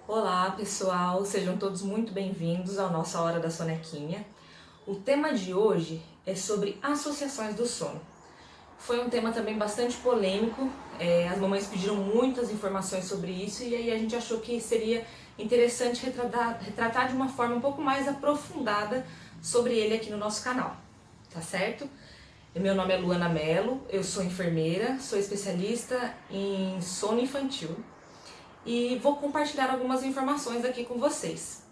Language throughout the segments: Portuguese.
Olá pessoal, sejam todos muito bem-vindos ao nossa Hora da Sonequinha. O tema de hoje é sobre associações do sono. Foi um tema também bastante polêmico, as mamães pediram muitas informações sobre isso e aí a gente achou que seria interessante retratar de uma forma um pouco mais aprofundada sobre ele aqui no nosso canal, tá certo? Meu nome é Luana Mello, eu sou enfermeira, sou especialista em sono infantil e vou compartilhar algumas informações aqui com vocês.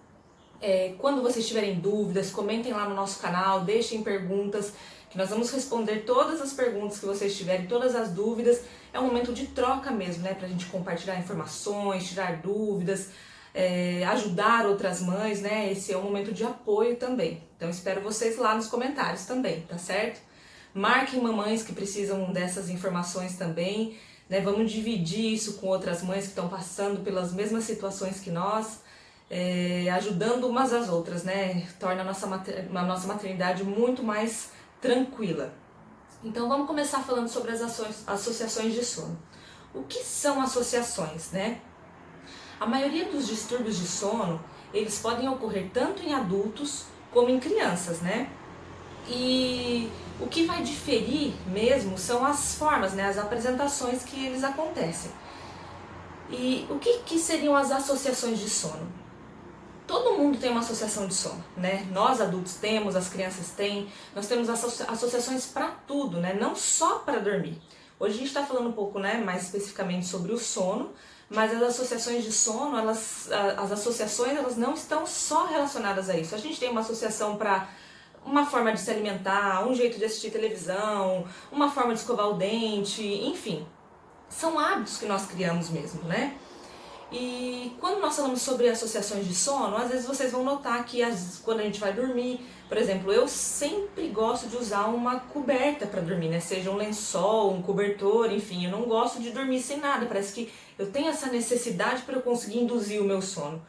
Quando vocês tiverem dúvidas, comentem lá no nosso canal, deixem perguntas, que nós vamos responder todas as perguntas que vocês tiverem, todas as dúvidas. É um momento de troca mesmo, né, pra gente compartilhar informações, tirar dúvidas, ajudar outras mães, né, esse é um momento de apoio também. Então espero vocês lá nos comentários também, tá certo? Marquem mamães que precisam dessas informações também, né? Vamos dividir isso com outras mães que estão passando pelas mesmas situações que nós, ajudando umas às outras, né? Torna a nossa maternidade muito mais tranquila. Então vamos começar falando sobre as associações de sono. O que são associações, né? A maioria dos distúrbios de sono, eles podem ocorrer tanto em adultos como em crianças, né? E o que vai diferir mesmo são as formas, né, as apresentações que eles acontecem. E o que seriam as associações de sono? Todo mundo tem uma associação de sono, né? Nós adultos temos, as crianças têm, nós temos associações para tudo, né? Não só para dormir. Hoje a gente está falando um pouco, né, mais especificamente sobre o sono, mas as associações de sono, as associações, elas não estão só relacionadas a isso. A gente tem uma associação para uma forma de se alimentar, um jeito de assistir televisão, uma forma de escovar o dente, enfim. São hábitos que nós criamos mesmo, né? E quando nós falamos sobre associações de sono, às vezes vocês vão notar que quando a gente vai dormir, por exemplo, eu sempre gosto de usar uma coberta para dormir, né? Seja um lençol, um cobertor, enfim, eu não gosto de dormir sem nada, parece que eu tenho essa necessidade para eu conseguir induzir o meu sono.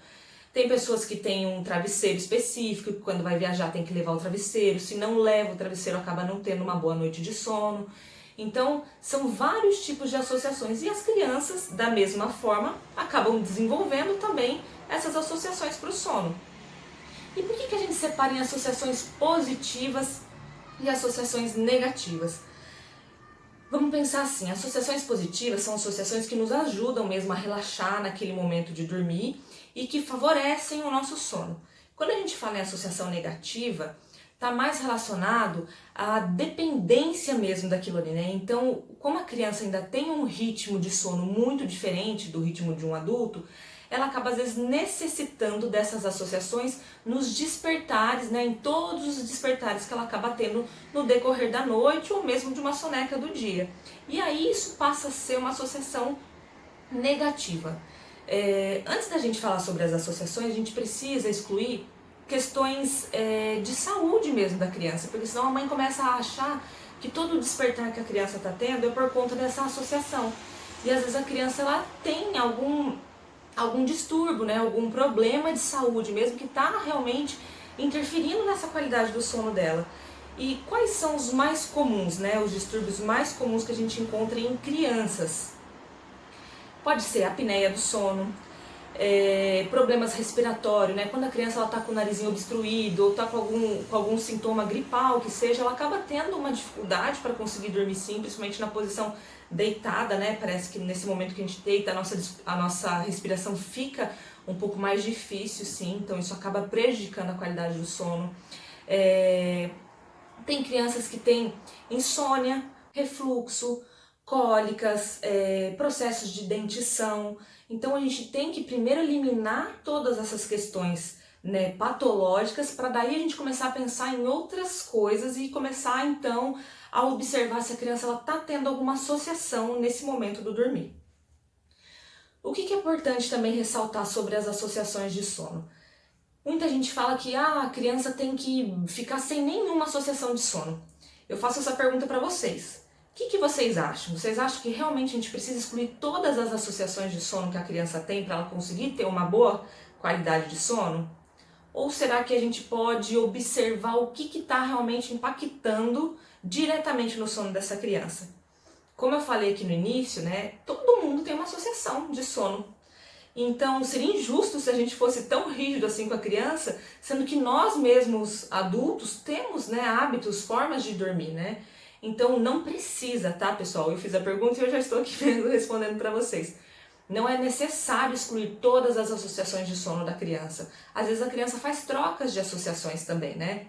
Tem pessoas que têm um travesseiro específico, que quando vai viajar tem que levar o travesseiro, se não leva o travesseiro acaba não tendo uma boa noite de sono. Então, são vários tipos de associações e as crianças, da mesma forma, acabam desenvolvendo também essas associações para o sono. E por que a gente separa em associações positivas e associações negativas? Vamos pensar assim, associações positivas são associações que nos ajudam mesmo a relaxar naquele momento de dormir e que favorecem o nosso sono. Quando a gente fala em associação negativa, está mais relacionado à dependência mesmo daquilo ali, né? Então, como a criança ainda tem um ritmo de sono muito diferente do ritmo de um adulto, ela acaba às vezes necessitando dessas associações nos despertares, né, em todos os despertares que ela acaba tendo no decorrer da noite ou mesmo de uma soneca do dia. E aí isso passa a ser uma associação negativa. Antes da gente falar sobre as associações, a gente precisa excluir questões de saúde mesmo da criança, porque senão a mãe começa a achar que todo o despertar que a criança está tendo é por conta dessa associação. E às vezes a criança ela tem algum distúrbio, né, algum problema de saúde mesmo que está realmente interferindo nessa qualidade do sono dela. E quais são os mais comuns, né, os distúrbios mais comuns que a gente encontra em crianças? Pode ser a apneia do sono, problemas respiratórios, né? Quando a criança está com o narizinho obstruído ou está com algum sintoma gripal que seja, ela acaba tendo uma dificuldade para conseguir dormir sim, principalmente na posição deitada, né? Parece que nesse momento que a gente deita, a nossa respiração fica um pouco mais difícil, sim, então isso acaba prejudicando a qualidade do sono. Tem crianças que têm insônia, refluxo, cólicas, processos de dentição. Então a gente tem que primeiro eliminar todas essas questões, né, patológicas, para daí a gente começar a pensar em outras coisas e começar então a observar se a criança está tendo alguma associação nesse momento do dormir. O que é importante também ressaltar sobre as associações de sono? Muita gente fala que a criança tem que ficar sem nenhuma associação de sono. Eu faço essa pergunta para vocês. O que vocês acham? Vocês acham que realmente a gente precisa excluir todas as associações de sono que a criança tem para ela conseguir ter uma boa qualidade de sono? Ou será que a gente pode observar o que está realmente impactando diretamente no sono dessa criança? Como eu falei aqui no início, né, todo mundo tem uma associação de sono. Então seria injusto se a gente fosse tão rígido assim com a criança, sendo que nós mesmos adultos temos, né, hábitos, formas de dormir, né? Então não precisa, tá, pessoal? Eu fiz a pergunta e eu já estou aqui respondendo para vocês. Não é necessário excluir todas as associações de sono da criança. Às vezes a criança faz trocas de associações também, né?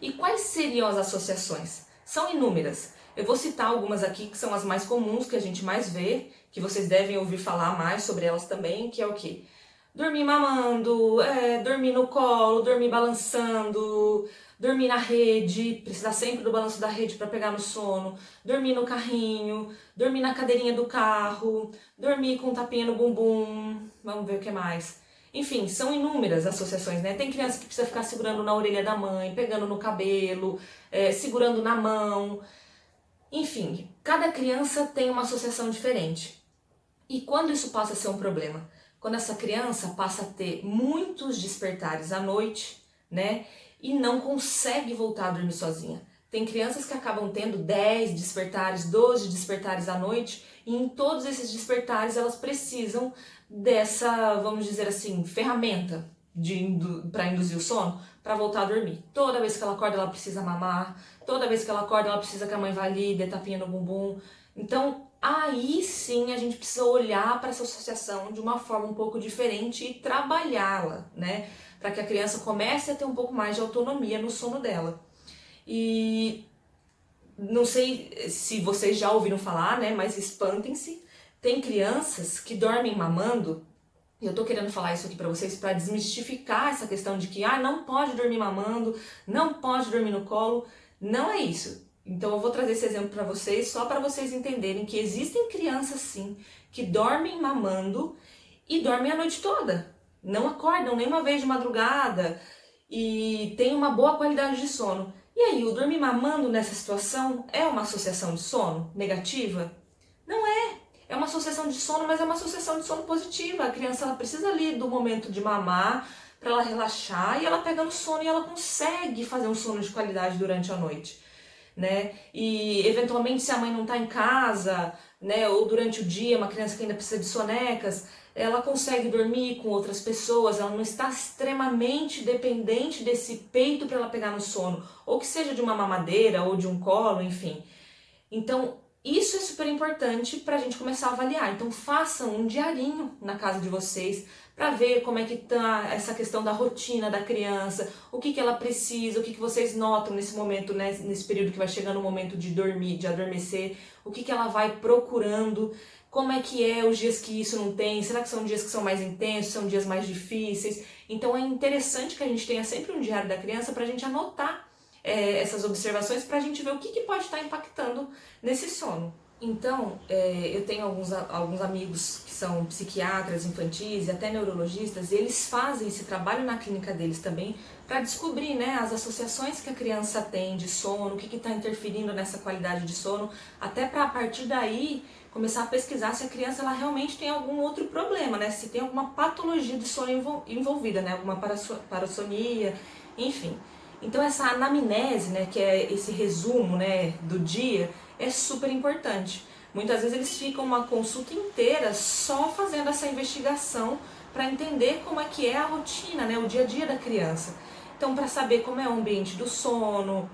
E quais seriam as associações? São inúmeras. Eu vou citar algumas aqui que são as mais comuns, que a gente mais vê, que vocês devem ouvir falar mais sobre elas também, que é o quê? Dormir mamando, dormir no colo, dormir balançando, dormir na rede, precisar sempre do balanço da rede para pegar no sono, dormir no carrinho, dormir na cadeirinha do carro, dormir com tapinha no bumbum, vamos ver o que mais. Enfim, são inúmeras associações, né? Tem criança que precisa ficar segurando na orelha da mãe, pegando no cabelo, segurando na mão. Enfim, cada criança tem uma associação diferente. E quando isso passa a ser um problema? Quando essa criança passa a ter muitos despertares à noite, né? E não consegue voltar a dormir sozinha. Tem crianças que acabam tendo 10 despertares, 12 despertares à noite, e em todos esses despertares elas precisam dessa, vamos dizer assim, ferramenta para induzir o sono, para voltar a dormir. Toda vez que ela acorda, ela precisa mamar. Toda vez que ela acorda, ela precisa que a mãe vá ali, dê tapinha no bumbum. Então, aí sim a gente precisa olhar para essa associação de uma forma um pouco diferente e trabalhá-la, né? Para que a criança comece a ter um pouco mais de autonomia no sono dela. E não sei se vocês já ouviram falar, né? Mas espantem-se. Tem crianças que dormem mamando. E eu tô querendo falar isso aqui pra vocês para desmistificar essa questão de que não pode dormir mamando, não pode dormir no colo. Não é isso. Então eu vou trazer esse exemplo para vocês só para vocês entenderem que existem crianças sim que dormem mamando e dormem a noite toda. Não acordam nenhuma vez de madrugada e tem uma boa qualidade de sono. E aí, o dormir mamando nessa situação é uma associação de sono negativa? Não é. É uma associação de sono, mas é uma associação de sono positiva. A criança ela precisa ali do momento de mamar para ela relaxar e ela pega no sono e ela consegue fazer um sono de qualidade durante a noite, né? E eventualmente se a mãe não está em casa, né, ou durante o dia, uma criança que ainda precisa de sonecas, ela consegue dormir com outras pessoas, ela não está extremamente dependente desse peito para ela pegar no sono, ou que seja de uma mamadeira ou de um colo, enfim. Então, isso é super importante para a gente começar a avaliar. Então, façam um diarinho na casa de vocês para ver como é que tá essa questão da rotina da criança, o que ela precisa, o que vocês notam nesse momento, né, nesse período que vai chegando o momento de dormir, de adormecer, o que ela vai procurando, como é que é os dias que isso não tem, será que são dias que são mais intensos, são dias mais difíceis? Então, é interessante que a gente tenha sempre um diário da criança para a gente anotar essas observações para a gente ver o que pode estar impactando nesse sono. Então, eu tenho alguns amigos que são psiquiatras infantis e até neurologistas, e eles fazem esse trabalho na clínica deles também para descobrir, né, as associações que a criança tem de sono, o que está interferindo nessa qualidade de sono, até para a partir daí começar a pesquisar se a criança ela realmente tem algum outro problema, né, se tem alguma patologia de sono envolvida, né, alguma parassonia, enfim. Então essa anamnese, né, que é esse resumo, né, do dia, é super importante. Muitas vezes eles ficam uma consulta inteira só fazendo essa investigação para entender como é que é a rotina, né, o dia a dia da criança. Então, para saber como é o ambiente do sono,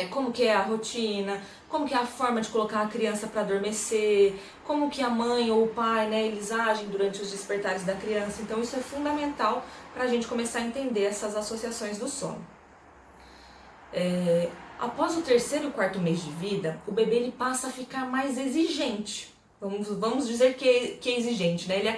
como que é a rotina, como que é a forma de colocar a criança para adormecer, como que a mãe ou o pai, né, eles agem durante os despertares da criança. Então isso é fundamental para a gente começar a entender essas associações do sono. Após o 3º e 4º mês de vida, o bebê ele passa a ficar mais exigente. Vamos dizer que é exigente, né? Ele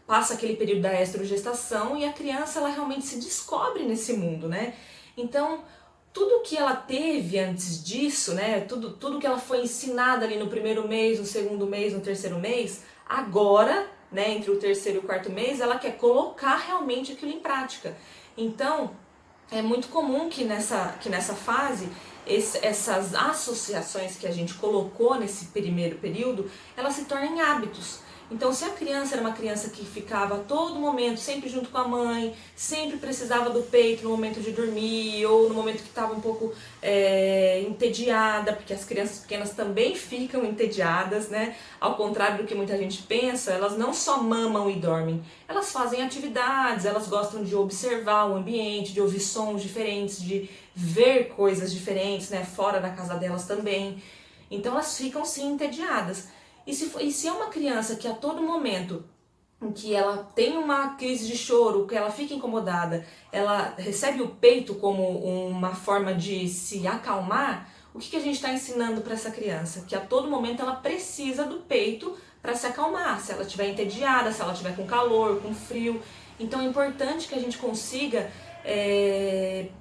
passa aquele período da estrogestação e a criança ela realmente se descobre nesse mundo, né? Então, tudo que ela teve antes disso, né? Tudo que ela foi ensinada ali no 1º mês, no 2º mês, no 3º mês, agora, né, entre o 3º e o 4º mês, ela quer colocar realmente aquilo em prática. Então, é muito comum que nessa fase, essas associações que a gente colocou nesse primeiro período, elas se tornem hábitos. Então, se a criança era uma criança que ficava a todo momento, sempre junto com a mãe, sempre precisava do peito no momento de dormir, ou no momento que estava um pouco entediada, porque as crianças pequenas também ficam entediadas, né? Ao contrário do que muita gente pensa, elas não só mamam e dormem, elas fazem atividades, elas gostam de observar o ambiente, de ouvir sons diferentes, de ver coisas diferentes, né? Fora da casa delas também. Então, elas ficam sim entediadas. E se é uma criança que a todo momento em que ela tem uma crise de choro, que ela fica incomodada, ela recebe o peito como uma forma de se acalmar, o que a gente está ensinando para essa criança? Que a todo momento ela precisa do peito para se acalmar, se ela estiver entediada, se ela estiver com calor, com frio. Então é importante que a gente consiga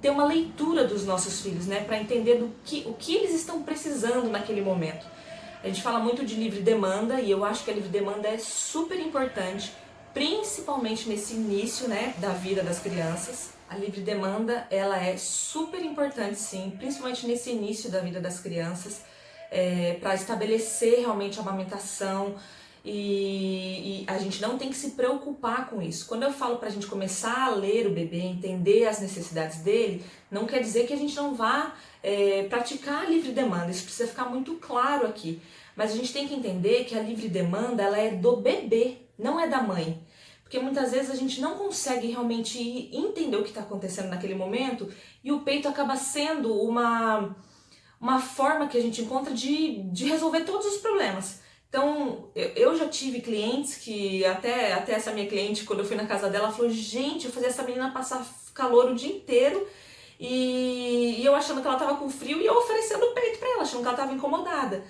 ter uma leitura dos nossos filhos, né, para entender o que eles estão precisando naquele momento. A gente fala muito de livre demanda e eu acho que a livre demanda é super importante, principalmente nesse início, né, da vida das crianças. A livre demanda, ela é super importante sim, principalmente nesse início da vida das crianças, para estabelecer realmente a amamentação e a gente não tem que se preocupar com isso. Quando eu falo para a gente começar a ler o bebê, entender as necessidades dele, não quer dizer que a gente não vá praticar a livre demanda, isso precisa ficar muito claro aqui. Mas a gente tem que entender que a livre demanda ela é do bebê, não é da mãe. Porque muitas vezes a gente não consegue realmente entender o que está acontecendo naquele momento e o peito acaba sendo uma forma que a gente encontra de resolver todos os problemas. Então, eu já tive clientes que, até essa minha cliente, quando eu fui na casa dela, ela falou, gente, eu fazia essa menina passar calor o dia inteiro e eu achando que ela estava com frio e eu oferecendo o peito para ela, achando que ela estava incomodada.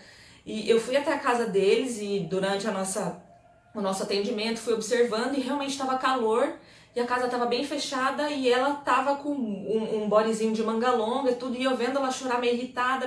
E eu fui até a casa deles e durante o nosso atendimento fui observando e realmente estava calor e a casa estava bem fechada e ela estava com um bodyzinho de manga longa e tudo, e eu vendo ela chorar meio irritada,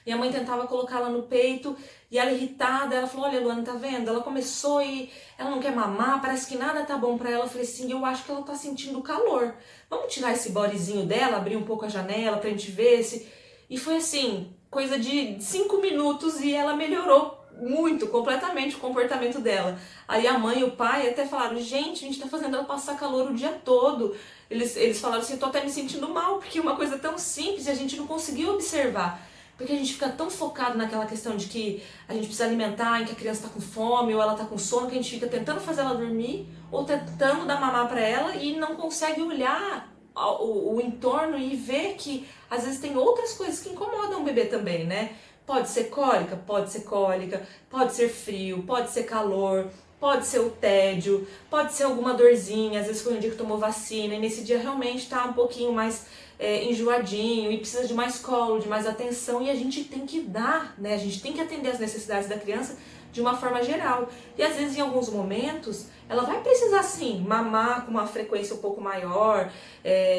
e a mãe tentava colocá-la no peito e ela irritada, ela falou, olha Luana, tá vendo? Ela começou e ela não quer mamar, parece que nada tá bom pra ela. Eu falei assim, eu acho que ela tá sentindo calor, vamos tirar esse bodyzinho dela, abrir um pouco a janela pra gente ver se... E foi assim, coisa de 5 minutos e ela melhorou muito, completamente o comportamento dela. Aí a mãe e o pai até falaram, gente, a gente tá fazendo ela passar calor o dia todo. Eles falaram assim, eu tô até me sentindo mal, porque é uma coisa tão simples e a gente não conseguiu observar. Porque a gente fica tão focado naquela questão de que a gente precisa alimentar, em que a criança tá com fome ou ela tá com sono, que a gente fica tentando fazer ela dormir ou tentando dar mamar pra ela e não consegue olhar o entorno e ver que às vezes tem outras coisas que incomodam o bebê também, né? Pode ser cólica, pode ser frio, pode ser calor, pode ser o tédio, pode ser alguma dorzinha, às vezes foi um dia que tomou vacina e nesse dia realmente tá um pouquinho mais enjoadinho e precisa de mais colo, de mais atenção, e a gente tem que dar, né? A gente tem que atender as necessidades da criança de uma forma geral. E às vezes em alguns momentos ela vai precisar sim mamar com uma frequência um pouco maior,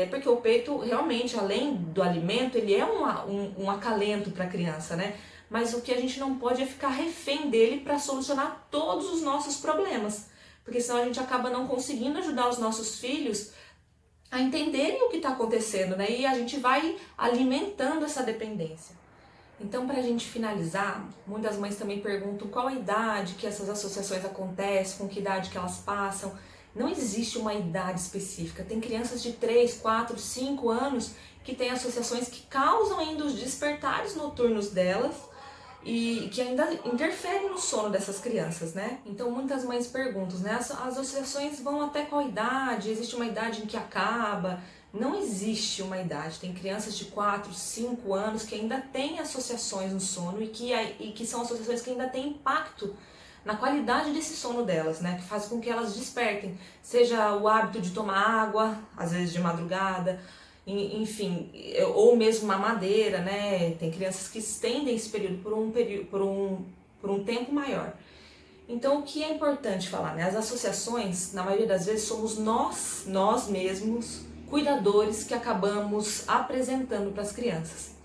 porque o peito realmente, além do alimento, ele é um acalento para a criança, né? Mas o que a gente não pode é ficar refém dele para solucionar todos os nossos problemas, porque senão a gente acaba não conseguindo ajudar os nossos filhos a entenderem o que está acontecendo, né? E a gente vai alimentando essa dependência. Então, para a gente finalizar, muitas mães também perguntam qual a idade que essas associações acontecem, com que idade que elas passam. Não existe uma idade específica. Tem crianças de 3, 4, 5 anos que têm associações que causam ainda os despertares noturnos delas e que ainda interferem no sono dessas crianças, né? Então, muitas mães perguntam, né? As associações vão até qual idade? Existe uma idade em que acaba? Não existe uma idade. Tem crianças de 4, 5 anos que ainda têm associações no sono e que são associações que ainda têm impacto na qualidade desse sono delas, né? Que faz com que elas despertem. Seja o hábito de tomar água, às vezes de madrugada, enfim, ou mesmo mamadeira, né? Tem crianças que estendem esse período por um tempo maior. Então, o que é importante falar, né? As associações, na maioria das vezes, somos nós mesmos, cuidadores, que acabamos apresentando para as crianças.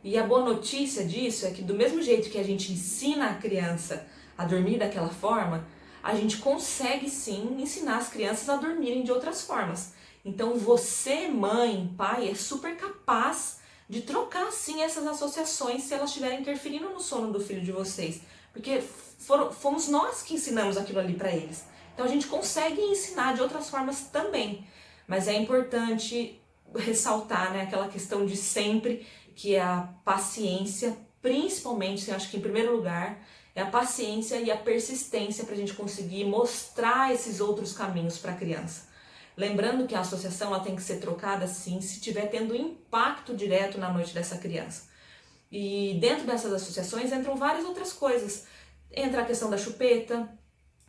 E a boa notícia disso é que do mesmo jeito que a gente ensina a criança a dormir daquela forma, a gente consegue sim ensinar as crianças a dormirem de outras formas. Então você, mãe, pai, é super capaz de trocar sim essas associações se elas estiverem interferindo no sono do filho de vocês. porque fomos nós que ensinamos aquilo ali para eles. Então a gente consegue ensinar de outras formas também, mas é importante ressaltar, né, aquela questão de sempre, que é a paciência, principalmente, eu acho que em primeiro lugar, é a paciência e a persistência para a gente conseguir mostrar esses outros caminhos para a criança. Lembrando que a associação ela tem que ser trocada sim, se estiver tendo impacto direto na noite dessa criança. E dentro dessas associações entram várias outras coisas. Entra a questão da chupeta,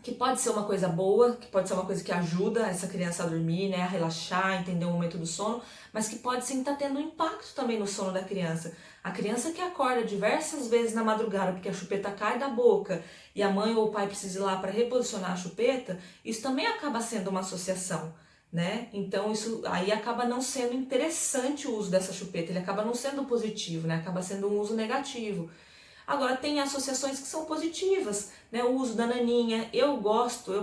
que pode ser uma coisa boa, que pode ser uma coisa que ajuda essa criança a dormir, né, a relaxar, entender o momento do sono, mas que pode sim estar tendo um impacto também no sono da criança. A criança que acorda diversas vezes na madrugada porque a chupeta cai da boca e a mãe ou o pai precisa ir lá para reposicionar a chupeta, isso também acaba sendo uma associação, né? Então isso aí acaba não sendo interessante o uso dessa chupeta, ele acaba não sendo positivo, né? Acaba sendo um uso negativo. Agora tem associações que são positivas, né? O uso da naninha, eu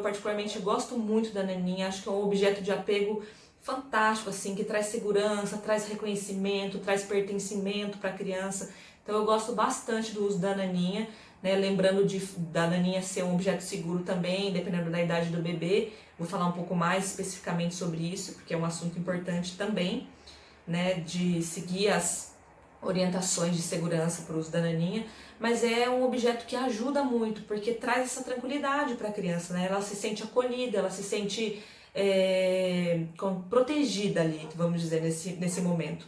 particularmente gosto muito da naninha, acho que é um objeto de apego fantástico, assim, que traz segurança, traz reconhecimento, traz pertencimento para a criança. Então eu gosto bastante do uso da naninha, né? Lembrando da naninha ser um objeto seguro também, dependendo da idade do bebê. Vou falar um pouco mais especificamente sobre isso, porque é um assunto importante também, né? De seguir as orientações de segurança para o uso da naninha, mas é um objeto que ajuda muito, porque traz essa tranquilidade para a criança, né? Ela se sente acolhida, ela se sente protegida ali, vamos dizer, nesse momento.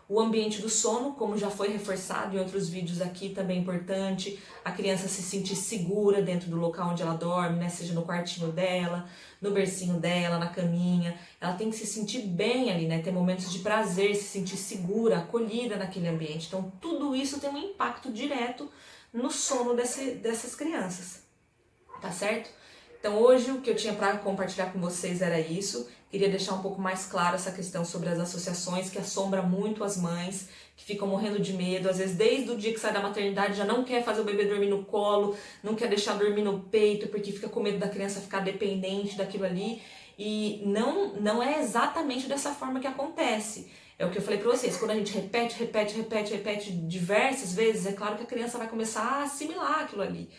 O ambiente do sono, como já foi reforçado em outros vídeos aqui, também é importante. A criança se sentir segura dentro do local onde ela dorme, né? Seja no quartinho dela, no bercinho dela, na caminha. Ela tem que se sentir bem ali, né? Ter momentos de prazer, se sentir segura, acolhida naquele ambiente. Então, tudo isso tem um impacto direto no sono dessas crianças, tá certo? Então hoje o que eu tinha para compartilhar com vocês era isso. Queria deixar um pouco mais claro essa questão sobre as associações que assombra muito as mães, que ficam morrendo de medo, às vezes desde o dia que sai da maternidade já não quer fazer o bebê dormir no colo, não quer deixar dormir no peito, porque fica com medo da criança ficar dependente daquilo ali. E não é exatamente dessa forma que acontece. É o que eu falei para vocês, quando a gente repete diversas vezes, é claro que a criança vai começar a assimilar aquilo ali.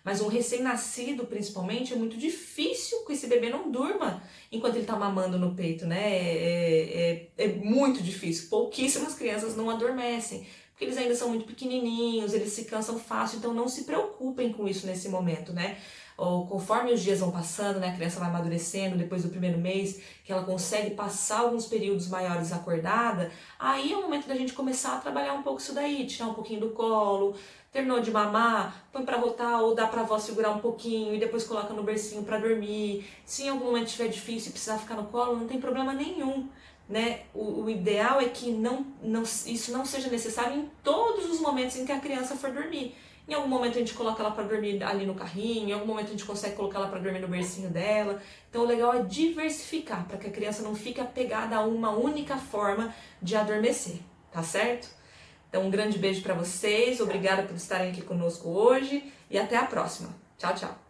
Mas um recém-nascido, principalmente, é muito difícil que esse bebê não durma enquanto ele está mamando no peito, né? É muito difícil. Pouquíssimas crianças não adormecem, porque eles ainda são muito pequenininhos, eles se cansam fácil, então não se preocupem com isso nesse momento, né? Ou conforme os dias vão passando, né, a criança vai amadurecendo, depois do primeiro mês, que ela consegue passar alguns períodos maiores acordada, aí é o momento da gente começar a trabalhar um pouco isso daí, tirar um pouquinho do colo, terminou de mamar, põe pra rotar ou dá pra avó segurar um pouquinho e depois coloca no bercinho pra dormir. Se em algum momento estiver difícil e precisar ficar no colo, não tem problema nenhum, né? O ideal é que isso não seja necessário em todos os momentos em que a criança for dormir. Em algum momento a gente coloca ela para dormir ali no carrinho, em algum momento a gente consegue colocar ela para dormir no bercinho dela. Então o legal é diversificar, para que a criança não fique apegada a uma única forma de adormecer, tá certo? Então um grande beijo para vocês, obrigada por estarem aqui conosco hoje e até a próxima. Tchau, tchau!